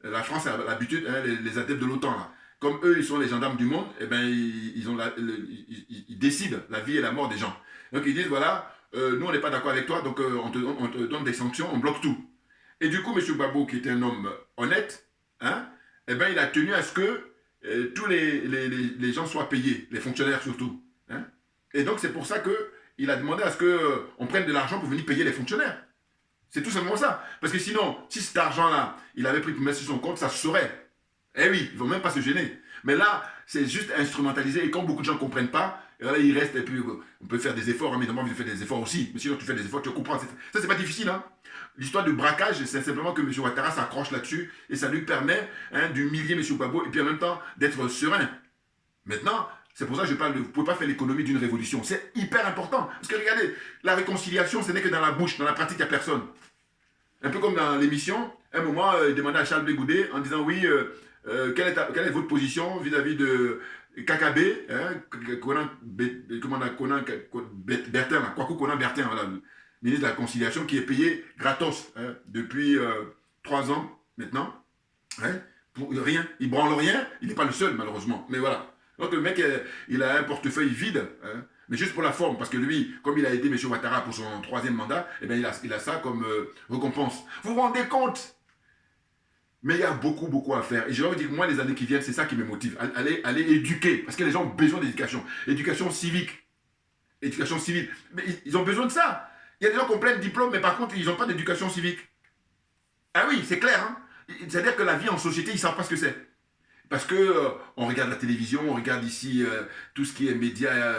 la France a l'habitude, hein, les adeptes de l'OTAN, là, comme eux, ils sont les gendarmes du monde, eh ben, ils décident la vie et la mort des gens. Donc, ils disent, voilà, nous, on n'est pas d'accord avec toi, donc on te donne des sanctions, on bloque tout. Et du coup, M. Gbagbo, qui était un homme honnête, hein, eh ben, il a tenu à ce que tous les gens soient payés, les fonctionnaires surtout. Hein. Et donc, c'est pour ça qu'il a demandé à ce qu'on prenne de l'argent pour venir payer les fonctionnaires. C'est tout simplement ça. Parce que sinon, si cet argent-là, il avait pris pour mettre sur son compte, ça se saurait. Eh oui, ils ne vont même pas se gêner. Mais là, c'est juste instrumentalisé. Et quand beaucoup de gens ne comprennent pas, là, il reste, et puis on peut faire des efforts, hein, mais normalement, il faut faire des efforts aussi. Mais sinon, tu fais des efforts, tu comprends. Ça, c'est pas difficile, hein. L'histoire de braquage, c'est simplement que M. Ouattara s'accroche là-dessus et ça lui permet hein, d'humilier M. Gbagbo et puis en même temps d'être serein. Maintenant, c'est pour ça que je parle de... Vous ne pouvez pas faire l'économie d'une révolution. C'est hyper important. Parce que regardez, la réconciliation, ce n'est que dans la bouche. Dans la pratique, il n'y a personne. Un peu comme dans l'émission, à un moment, il demandait à Charles Bégoudé en disant oui, quelle est votre position vis-à-vis de KKB, hein, Bertin, Kwaku Konan Bertin, voilà, ministre de la Conciliation, qui est payé gratos hein, depuis 3 ans maintenant. Hein, pour rien. Il branle rien. Il n'est pas le seul, malheureusement. Mais voilà. Donc le mec, il a un portefeuille vide. Hein, mais juste pour la forme. Parce que lui, comme il a aidé M. Ouattara pour son 3e mandat, eh bien, il a ça comme récompense. Vous vous rendez compte? Mais il y a beaucoup à faire. Et je vais vous dire, moi, les années qui viennent, c'est ça qui me motive. Aller éduquer. Parce que les gens ont besoin d'éducation. Éducation civique. Éducation civile. Mais ils ont besoin de ça. Il y a des gens qui ont plein de diplômes, mais par contre, ils n'ont pas d'éducation civique. Ah oui, c'est clair. Hein. C'est-à-dire que la vie en société, ils ne savent pas ce que c'est. Parce que on regarde la télévision, on regarde ici tout ce qui est médias,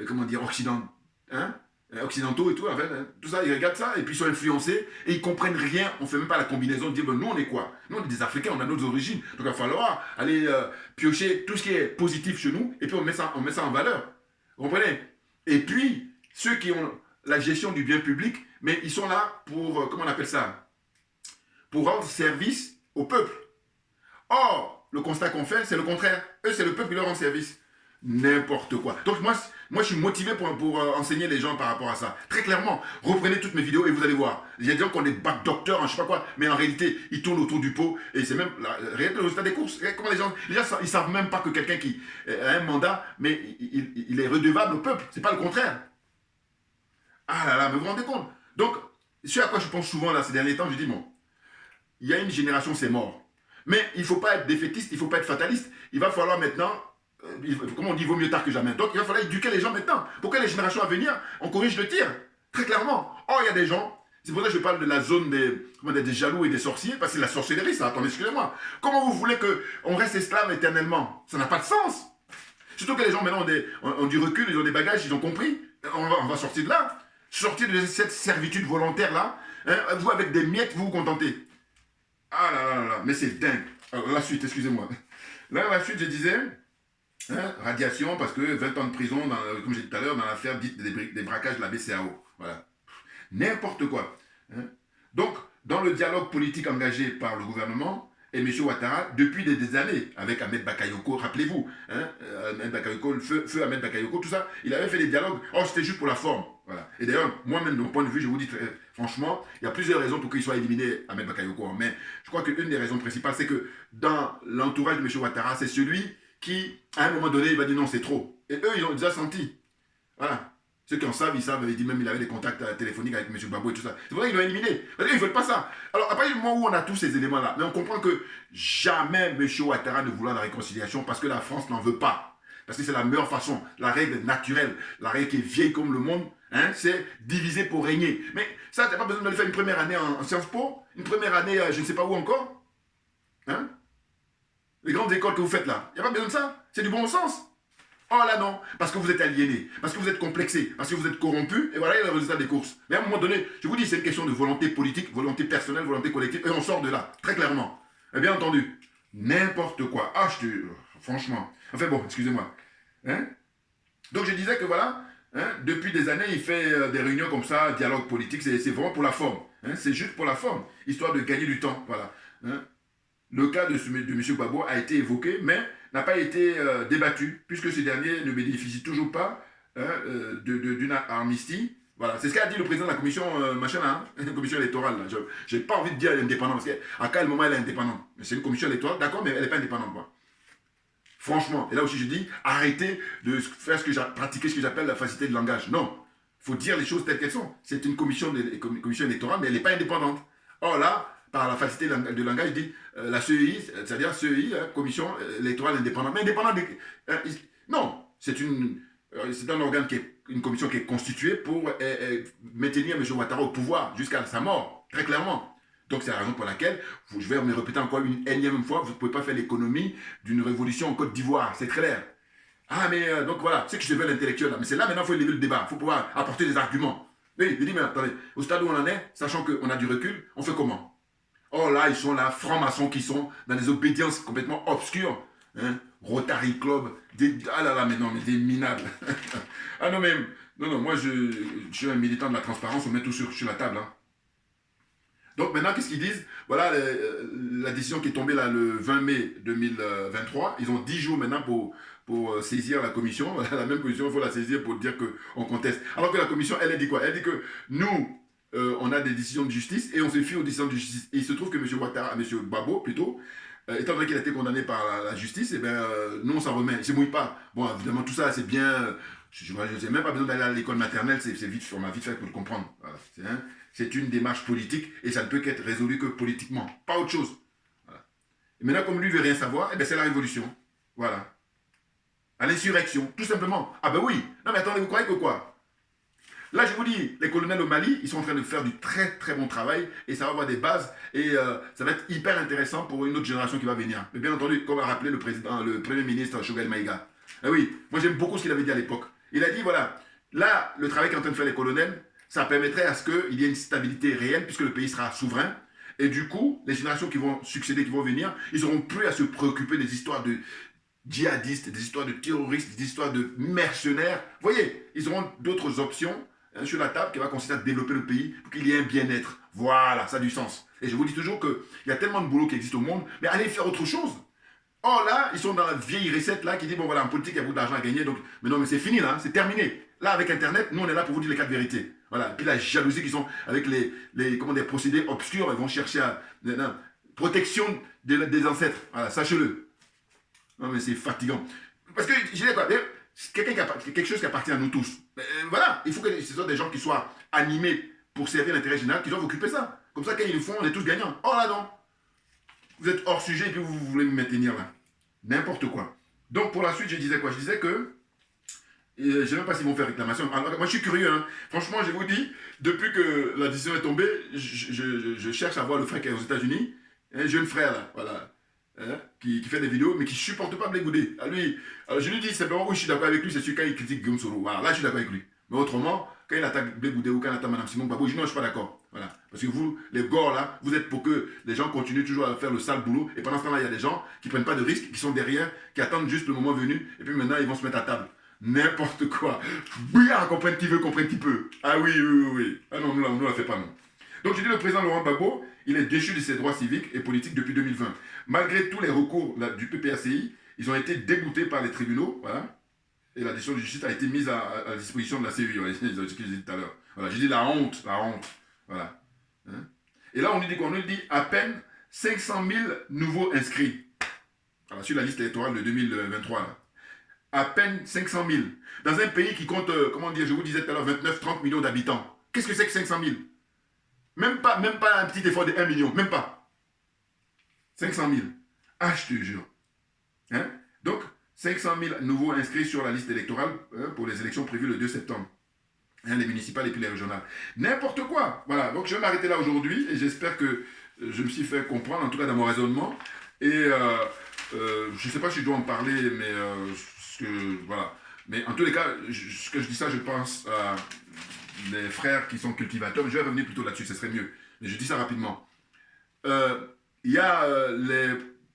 comment dire, occidentaux. Hein. occidentaux et tout, en fait, hein, tout ça, ils regardent ça et puis ils sont influencés et ils comprennent rien. On fait même pas la combinaison de dire, ben, nous on est quoi? Nous on est des Africains, on a nos origines. Donc il va falloir aller piocher tout ce qui est positif chez nous et puis on met ça en valeur. Vous comprenez? Et puis, ceux qui ont la gestion du bien public, mais ils sont là pour, comment on appelle ça? Pour rendre service au peuple. Or, le constat qu'on fait, c'est le contraire. Eux, c'est le peuple qui leur rend service. N'importe quoi. Donc moi, je suis motivé pour enseigner les gens par rapport à ça. Très clairement, reprenez toutes mes vidéos et vous allez voir. Il y a des gens qui ont des bacs docteurs, hein, je sais pas quoi, mais en réalité, ils tournent autour du pot et c'est même le résultat des courses. Comment les gens ils savent même pas que quelqu'un qui a un mandat, mais il est redevable au peuple. C'est pas le contraire. Ah là là, mais vous vous rendez compte? Donc, ce à quoi je pense souvent là ces derniers temps, je dis bon, il y a une génération, c'est mort. Mais il ne faut pas être défaitiste, il ne faut pas être fataliste. Il va falloir maintenant, comme on dit, vaut mieux tard que jamais. Donc il va falloir éduquer les gens maintenant. Pour que les générations à venir, on corrige le tir. Très clairement. Or, il y a des gens, c'est pour ça que je parle de la zone des jaloux et des sorciers, parce que c'est la sorcellerie, ça. Attendez, excusez-moi. Comment vous voulez qu'on reste esclave éternellement? Ça n'a pas de sens. Surtout que les gens maintenant ont du recul, ils ont des bagages, ils ont compris. On va sortir de là. Sortir de cette servitude volontaire-là. Hein, vous, avec des miettes, vous vous contentez. Ah là là là, mais c'est dingue. Alors, la suite, excusez-moi. Là, la suite, je disais, hein, radiation, parce que 20 ans de prison, comme j'ai dit tout à l'heure, dans l'affaire dite des braquages de la BCAO. Voilà. N'importe quoi. Hein. Donc, dans le dialogue politique engagé par le gouvernement et M. Ouattara, depuis des années, avec Ahmed Bakayoko, rappelez-vous, hein, Ahmed Bakayoko, le feu Ahmed Bakayoko, tout ça, il avait fait des dialogues. Oh, c'était juste pour la forme. Voilà. Et d'ailleurs, moi-même, de mon point de vue, je vous dis franchement, il y a plusieurs raisons pour qu'il soit éliminé, Ahmed Bakayoko. Mais je crois qu'une des raisons principales, c'est que dans l'entourage de M. Ouattara, c'est celui qui, à un moment donné, il va dire non, c'est trop. Et eux, ils ont déjà senti. Voilà. Ceux qui en savent, ils savent. Il dit même il avait des contacts téléphoniques avec M. Gbagbo et tout ça. C'est pour ça qu'ils l'ont éliminé. Parce qu'ils ne veulent pas ça. Alors, à partir du moment où on a tous ces éléments-là, mais on comprend que jamais M. Ouattara ne voulait la réconciliation parce que la France n'en veut pas. Parce que c'est la meilleure façon. La règle naturelle, la règle qui est vieille comme le monde, hein, c'est diviser pour régner. Mais ça, tu n'as pas besoin de le faire une première année en Sciences Po, une première année, je ne sais pas où encore. Hein? Les grandes écoles que vous faites là, il n'y a pas besoin de ça. C'est du bon sens. Oh là non, parce que vous êtes aliéné, parce que vous êtes complexé, parce que vous êtes corrompu, et voilà il y a le résultat des courses. Mais à un moment donné, je vous dis, c'est une question de volonté politique, volonté personnelle, volonté collective, et on sort de là, très clairement. Et bien entendu, n'importe quoi. Ah, franchement. Enfin bon, excusez-moi. Hein? Donc je disais que voilà, hein, depuis des années, il fait des réunions comme ça, dialogue politique, c'est vraiment pour la forme. Hein? C'est juste pour la forme, histoire de gagner du temps. Voilà. Hein? Le cas de M. Gbagbo a été évoqué, mais n'a pas été débattu, puisque ce dernier ne bénéficie toujours pas d'une amnistie. Voilà, c'est ce qu'a dit le président de la commission, la commission électorale. Je n'ai pas envie de dire indépendante, parce qu'à quel moment elle est indépendante? C'est une commission électorale, d'accord, mais elle n'est pas indépendante. Quoi. Franchement, et là aussi je dis, arrêtez de faire pratiquer ce que j'appelle la facilité de langage. Non, il faut dire les choses telles qu'elles sont. C'est une commission électorale, mais elle n'est pas indépendante. Or là, par la facilité de langage, dit la CEI, c'est-à-dire CEI, hein, Commission électorale indépendante. Mais indépendante, non, c'est un organe une commission qui est constituée pour maintenir M. Ouattara au pouvoir jusqu'à sa mort, très clairement. Donc c'est la raison pour laquelle, je vais me répéter encore une énième fois, vous ne pouvez pas faire l'économie d'une révolution en Côte d'Ivoire, c'est très clair. Ah mais donc voilà, c'est que je veux l'intellectuel là, mais c'est là maintenant qu'il faut élever le débat, il faut pouvoir apporter des arguments. Oui, je dis mais attendez, au stade où on en est, sachant qu'on a du recul, on fait comment? Oh là, ils sont là, francs-maçons qui sont dans des obédiences complètement obscures. Hein? Rotary Club, ah là là, mais non, mais des minables. Ah non, mais, non, moi je suis un militant de la transparence, on met tout sur la table. Hein. Donc maintenant, qu'est-ce qu'ils disent? Voilà la décision qui est tombée là, le 20 mai 2023. Ils ont 10 jours maintenant pour saisir la commission. La même commission, il faut la saisir pour dire qu'on conteste. Alors que la commission, elle dit quoi? Elle dit que nous, on a des décisions de justice et on se fie aux décisions de justice. Et il se trouve que M. Ouattara, M. Gbagbo plutôt, étant donné qu'il a été condamné par la justice, eh ben, nous on s'en remet, il ne se mouille pas. Bon, évidemment, tout ça, c'est bien. Je n'ai même pas besoin d'aller à l'école maternelle, on m'a vite fait pour le comprendre. Voilà, c'est une démarche politique et ça ne peut qu'être résolu que politiquement, pas autre chose. Voilà. Et maintenant, comme lui ne veut rien savoir, eh ben, c'est la révolution. Voilà. À l'insurrection, tout simplement. Ah ben oui. Non mais attendez, vous croyez que quoi? Là, je vous dis, les colonels au Mali, ils sont en train de faire du très très bon travail et ça va avoir des bases et ça va être hyper intéressant pour une autre génération qui va venir. Mais bien entendu, comme a rappelé le premier ministre Choguel Maïga. Eh oui, moi j'aime beaucoup ce qu'il avait dit à l'époque. Il a dit, voilà, Là, le travail qu'est en train de faire les colonels, ça permettrait à ce qu'il y ait une stabilité réelle, puisque le pays sera souverain. Et du coup, les générations qui vont succéder, qui vont venir, ils n'auront plus à se préoccuper des histoires de djihadistes, des histoires de terroristes, des histoires de mercenaires. Vous voyez, ils auront d'autres options sur la table qui va consister à développer le pays pour qu'il y ait un bien-être. Voilà, ça a du sens. Et je vous dis toujours qu'il y a tellement de boulot qui existe au monde, mais allez faire autre chose. Or là, ils sont dans la vieille recette là qui dit, bon voilà, en politique, il y a beaucoup d'argent à gagner, donc, mais non, mais c'est fini là, c'est terminé. Là, avec Internet, nous, on est là pour vous dire les quatre vérités. Voilà. Et puis la jalousie qui sont avec comment des procédés obscurs, ils vont chercher à... protection des ancêtres. Voilà, sachez-le. Non, mais c'est fatigant. Parce que, je dis quoi, quelque chose qui appartient à nous tous. Voilà, il faut que ce soit des gens qui soient animés pour servir l'intérêt général, qui doivent occuper ça. Comme ça, quand ils le font, on est tous gagnants. Oh là non. Vous êtes hors sujet et puis vous voulez me maintenir là. N'importe quoi. Donc, pour la suite, je disais quoi? Je disais que je ne sais même pas s'ils vont faire réclamation. Alors, moi, je suis curieux. Hein. Franchement, je vous dis, depuis que la décision est tombée, je cherche à voir le frère qui est aux États-Unis, un jeune frère, là, voilà, hein, qui fait des vidéos, mais qui ne supporte pas Blé Goudé. À lui, alors, je lui dis simplement, oui, je suis d'accord avec lui, c'est celui quand il critique Guillaume Soro. Voilà, là, je suis d'accord avec lui. Mais autrement, quand il attaque Blé Goudé ou quand il attaque Mme Simon Babou, je dis non, je ne suis pas d'accord. Voilà. Parce que vous, les gors là, vous êtes pour que les gens continuent toujours à faire le sale boulot. Et pendant ce temps-là, il y a des gens qui ne prennent pas de risques, qui sont derrière, qui attendent juste le moment venu. Et puis maintenant, ils vont se mettre à table. N'importe quoi. Bouillard, comprenne qui veut, comprenne qui peut. Ah oui, oui, oui, oui. Ah non, nous ne la fait pas, non. Donc je dis le président Laurent Gbagbo, il est déchu de ses droits civiques et politiques depuis 2020. Malgré tous les recours là, du PPACI, ils ont été déboutés par les tribunaux, voilà. Et la décision de justice a été mise à disposition de la CEI, voilà, ce que j'ai dit tout à l'heure. Voilà, j'ai dit la honte, voilà. Hein? Et là, on nous dit quoi? On nous dit à peine 500 000 nouveaux inscrits. Voilà, sur la liste électorale de 2023, là. À peine 500 000. Dans un pays qui compte, comment dire, je vous disais tout à l'heure, 29-30 millions d'habitants. Qu'est-ce que c'est que 500 000? Même pas un petit effort de 1 million, même pas. 500 000. Ah, je te jure. Hein? Donc, 500 000 nouveaux inscrits sur la liste électorale pour les élections prévues le 2 septembre. Hein, les municipales et puis les régionales. N'importe quoi. Voilà, donc je vais m'arrêter là aujourd'hui et j'espère que je me suis fait comprendre, en tout cas dans mon raisonnement. Et je ne sais pas si je dois en parler, mais... voilà. Mais en tous les cas, ce que je dis ça, je pense à les frères qui sont cultivateurs. Je vais revenir plutôt là-dessus, ce serait mieux. Mais je dis ça rapidement. Il y a les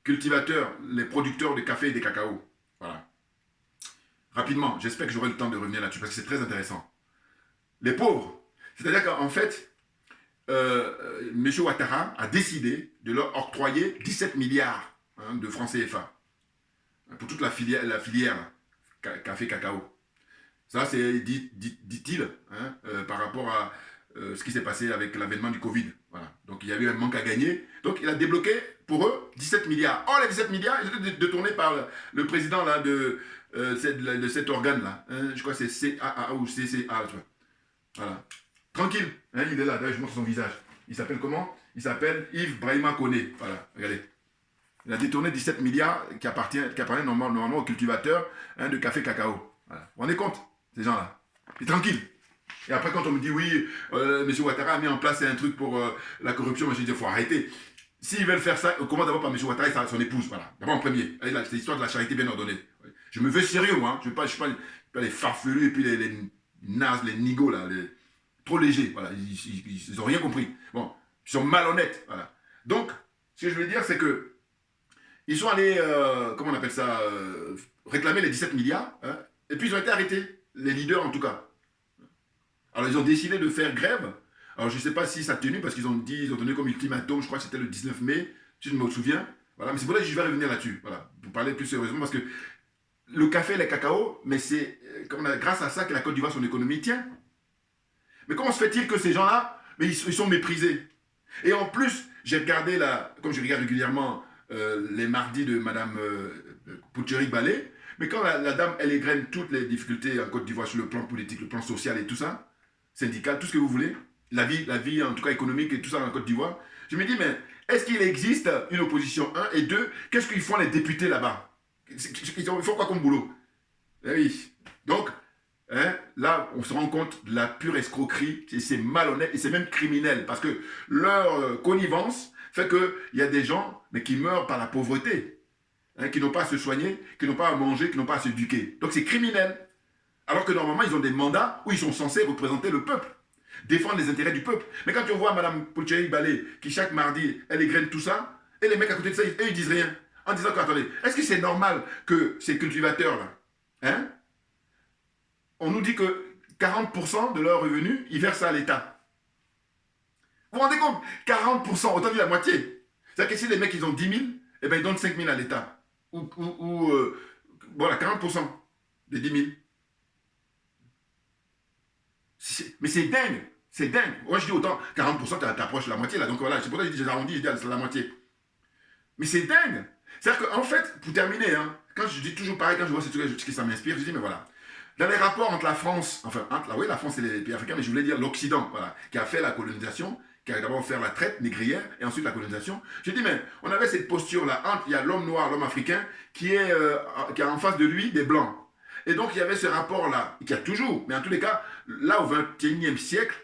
cultivateurs, les producteurs de café et de cacao. Voilà. Rapidement, j'espère que j'aurai le temps de revenir là-dessus parce que c'est très intéressant. Les pauvres. C'est-à-dire qu'en fait, M. Ouattara a décidé de leur octroyer 17 milliards de francs CFA. Pour toute la filière café, cacao. Ça, c'est, dit-il, hein, par rapport à ce qui s'est passé avec l'avènement du Covid. Voilà. Donc, il y a eu un manque à gagner. Donc, il a débloqué, pour eux, 17 milliards. Oh, les 17 milliards, ils étaient détournés par le président là, de cet organe-là. Hein, je crois que c'est CAA ou CCA. Tu vois. Voilà. Tranquille. Hein, il est là. D'ailleurs, je montre son visage. Il s'appelle comment? Il s'appelle Yves Brahima Koné. Voilà. Regardez. Il a détourné 17 milliards qui appartiennent normalement aux cultivateurs de café cacao. Voilà. Vous vous rendez compte, ces gens-là? Et tranquille. Et après, quand on me dit, oui, M. Ouattara a mis en place un truc pour la corruption, je dis, il faut arrêter. S'ils veulent faire ça, comment d'abord par M. Ouattara et son épouse? Voilà. D'abord en premier. C'est l'histoire de la charité bien ordonnée. Je me veux sérieux, moi. Je ne suis pas les farfelus et puis les nazes, les nigauds, là. Trop légers. Voilà. Ils n'ont rien compris. Bon. Ils sont malhonnêtes. Voilà. Donc, ce que je veux dire, c'est que ils sont allés, comment on appelle ça, réclamer les 17 milliards, hein, et puis ils ont été arrêtés, les leaders en tout cas. Alors ils ont décidé de faire grève. Alors je ne sais pas si ça a tenu, parce qu'ils ont donné comme ultimatum, je crois que c'était le 19 mai, si je me souviens. Voilà, mais c'est pour ça que je vais revenir là-dessus, voilà, pour parler plus sérieusement, parce que le café et le cacao, mais c'est grâce à ça que la Côte d'Ivoire, son économie tient. Mais comment se fait-il que ces gens-là, mais ils sont méprisés? Et en plus, j'ai regardé, comme je regarde régulièrement, les mardis de Mme Poutcherik Balé, mais quand la dame, elle égrène toutes les difficultés en Côte d'Ivoire sur le plan politique, le plan social et tout ça, syndical, tout ce que vous voulez, la vie en tout cas économique et tout ça en Côte d'Ivoire, je me dis, mais est-ce qu'il existe une opposition, 1 et 2, qu'est-ce qu'ils font les députés là-bas? Ils font quoi comme boulot? Eh oui, donc, hein, là, on se rend compte de la pure escroquerie, et c'est malhonnête, et c'est même criminel, parce que leur connivence fait qu'il y a des gens mais qui meurent par la pauvreté, hein, qui n'ont pas à se soigner, qui n'ont pas à manger, qui n'ont pas à s'éduquer. Donc c'est criminel. Alors que normalement, ils ont des mandats où ils sont censés représenter le peuple, défendre les intérêts du peuple. Mais quand tu vois Mme Poucheri Balé, qui chaque mardi, elle égrène tout ça, et les mecs à côté de ça, ils disent rien. En disant que, attendez, est-ce que c'est normal que ces cultivateurs-là, hein, on nous dit que 40% de leurs revenus, ils versent à l'État. Vous vous rendez compte? 40%, autant dire la moitié. C'est-à-dire que si les mecs, ils ont 10 000, eh ben, ils donnent 5 000 à l'État. Voilà, 40% des 10 000. Mais c'est dingue. C'est dingue. Moi, je dis autant, 40%, t'approches la moitié, là. Donc voilà, c'est pour ça que j'ai arrondi, je dis la moitié. Mais c'est dingue. C'est-à-dire qu'en fait, pour terminer, hein, quand je dis toujours pareil, quand je vois ce que ça m'inspire, je dis, mais voilà. Dans les rapports entre la France, enfin, oui, la France et les pays africains, mais je voulais dire l'Occident, voilà, qui a fait la colonisation, qui a d'abord fait la traite négrière et ensuite la colonisation. Je dis, mais on avait cette posture-là, entre il y a l'homme noir, l'homme africain, qui a en face de lui des blancs. Et donc, il y avait ce rapport-là, qui a toujours, mais en tous les cas, là au XXIe siècle,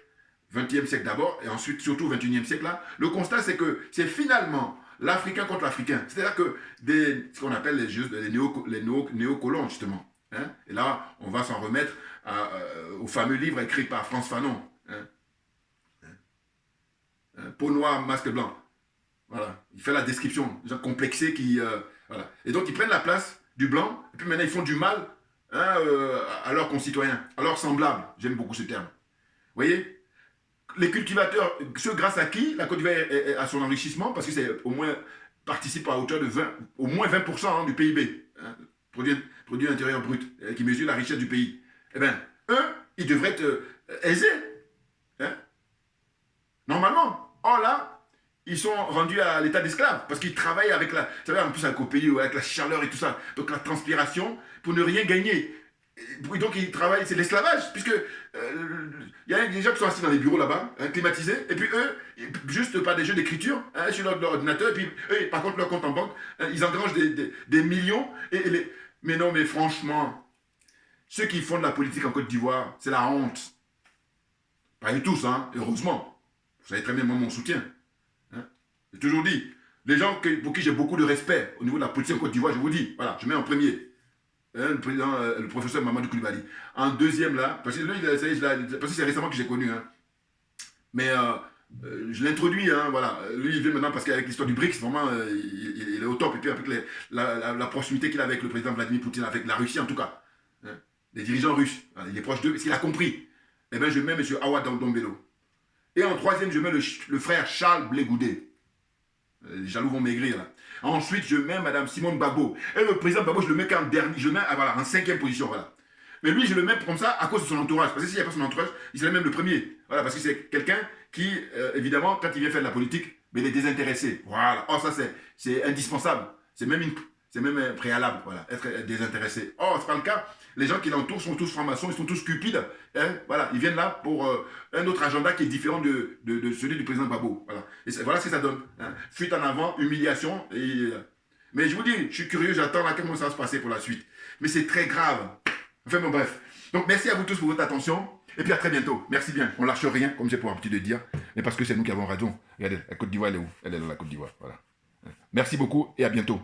20e siècle d'abord, et ensuite surtout au 21e siècle, là, le constat, c'est que c'est finalement l'Africain contre l'Africain. C'est-à-dire que ce qu'on appelle les néocolons, justement. Hein? Et là, on va s'en remettre au fameux livre écrit par Frantz Fanon. Hein? Peau noire, masque blanc. Voilà. Il fait la description, des gens complexés qui... voilà. Et donc, ils prennent la place du blanc, et puis maintenant, ils font du mal, hein, à leurs concitoyens, à leurs semblables. J'aime beaucoup ce terme. Vous voyez? Les cultivateurs, ceux grâce à qui la Côte d'Ivoire a son enrichissement, parce que c'est au moins participe à hauteur de au moins 20% hein, du PIB, hein, produit intérieur brut, qui mesure la richesse du pays. Eh bien, eux, ils devraient être aisés. Hein, normalement. Or là, ils sont rendus à l'état d'esclaves, parce qu'ils travaillent avec la... Vous savez, en plus avec au pays, avec la chaleur et tout ça, donc la transpiration, pour ne rien gagner. Et donc ils travaillent, c'est l'esclavage, puisque il y a des gens qui sont assis dans les bureaux là-bas, hein, climatisés, et puis eux, juste pas des jeux d'écriture, hein, sur leur ordinateur, et puis eux, par contre, leur compte en banque, hein, ils engrangent des millions. Mais non, mais franchement, ceux qui font de la politique en Côte d'Ivoire, c'est la honte. Pas les tous, hein, heureusement. Vous savez très bien, moi, mon soutien. Hein. J'ai toujours dit, les gens pour qui j'ai beaucoup de respect au niveau de la politique en Côte d'Ivoire, je vous dis, voilà, je mets en premier. Le professeur Mamadou Koulibaly. En deuxième, là, parce que lui, parce que c'est récemment que j'ai connu, hein. Mais je l'introduis, hein, voilà. Lui, il vient maintenant parce qu'avec l'histoire du BRICS, vraiment, il est au top. Et puis avec la proximité qu'il a avec le président Vladimir Poutine, avec la Russie en tout cas, hein, les dirigeants russes, hein, il est proche d'eux, parce qu'il a compris. Eh bien, je mets M. Awa Dombello. Et en troisième, je mets le frère Charles Blé Goudé. Les jaloux vont maigrir, là. Ensuite, je mets Mme Simone Gbagbo. Et le président Gbagbo, je le mets qu'en dernier. Je le mets voilà, en cinquième position. Voilà. Mais lui, je le mets comme ça à cause de son entourage. Parce que s'il n'y a pas son entourage, il serait même le premier. Voilà, parce que c'est quelqu'un qui, évidemment, quand il vient faire de la politique, mais il est désintéressé. Voilà. Or, ça, c'est indispensable. C'est même un préalable, voilà, être désintéressé. Or, ce n'est pas le cas. Les gens qui l'entourent sont tous francs-maçons, ils sont tous cupides. Hein, voilà, ils viennent là pour un autre agenda qui est différent de celui du président Gbagbo. Voilà. Et voilà ce que ça donne. Hein. Fuite en avant, humiliation. Mais je vous dis, je suis curieux, j'attends là comment ça va se passer pour la suite. Mais c'est très grave. Enfin bon, bref. Donc merci à vous tous pour votre attention. Et puis à très bientôt. Merci bien. On lâche rien, comme j'ai pour habitude de dire. Mais parce que c'est nous qui avons raison. Regardez, la Côte d'Ivoire, elle est où? Elle est dans la Côte d'Ivoire. Voilà. Merci beaucoup et à bientôt.